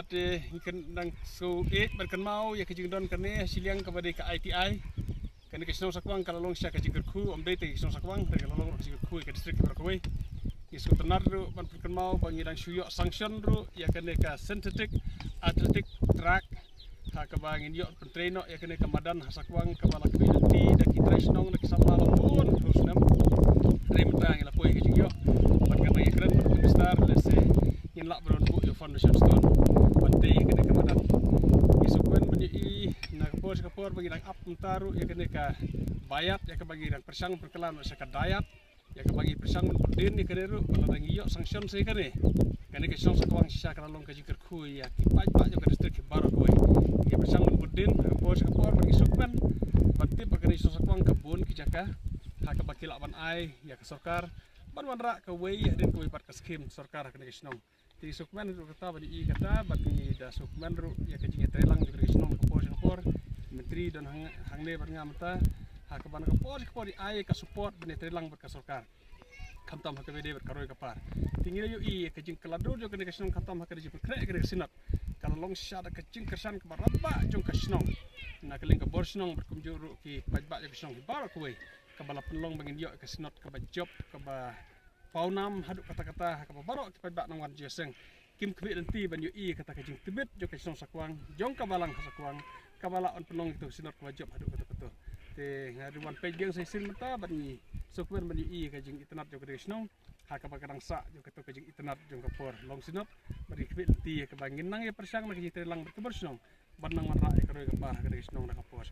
bat ikan nang so berkan mau ya kejing don kene siliang kepada ke ITI kene ke Senong Sakwang kalau long sya kejing kerku omde te Senong Sakwang kalau long kejing kerku ke distrik Berkawai isu tenar ru ban berkan mau bangidang syuyok sanction ru ya kene ka synthetic athletic track ha ka bangin yo pentreno ya kene ka madan Sakwang ka bala community dak tradisional dak sabala pun terus nam remtang la poi kejing yo ban kene ya keren besar lese yin lak bron bu yo foundation stone bante kene ka madan isu kuen bani na kapor bagi nang up taru ya kene ka bayat ya ka bagi nang persang perkelan sa ka dayat ya ka bagi persang berdin ya kene ru bala nang yo sanction se kene ke Senong Sakwang sya ka long ka jikir khu ya ki paj yo ka distrik Barakoi ya persang berdin kapor bagi sukmen bante bagi Senong Sakwang kebun ki jaka ha ka baki laban ai ya ka sarkar ban wanra ka wei ya den ko pat ka skim sarkar ka Senong ti sukmen ru kata badi I kata bagi da sukmen ru ya ka jinge trelang di Senong kapor menteri dan hangne bar ngamta ha ka ban kapor di ai ka support bani trelang bar ka sarkar kamtam ha ka bede bar karoi kapar tinggi yo I ka jing kelado jo ka Senong kamtam ha ka di krek ka sinat kalau long sya da ka jing kersan ka baraba jong ka Senong na ka ling ka bor Senong berkumjuru ki pajba jo ka Senong bar ko ka bala penlong bangin yo ka sinot ka ba job ka ba paunam haduk kata-kata ka ba barok ki pajba nang wan jeseng kim kbe nanti ban yo I kata ka jing tibet jo ka Senong Sakwang jong ka balang Sakwang ka bala on penlong itu sinot ka ba job haduk kata-kata te ngaduan pejeng sai sil mata ban ni sokwer ban yo I ka jing itnat jo ka Senong ha ka ba kadang sa jo ka to ka jing itnat jong ka por long sinot bari kbe nanti ka bangin nang ya persang na ka jing telang berkebor Senong ban nang man ra ka roi ka par ka Senong na ka por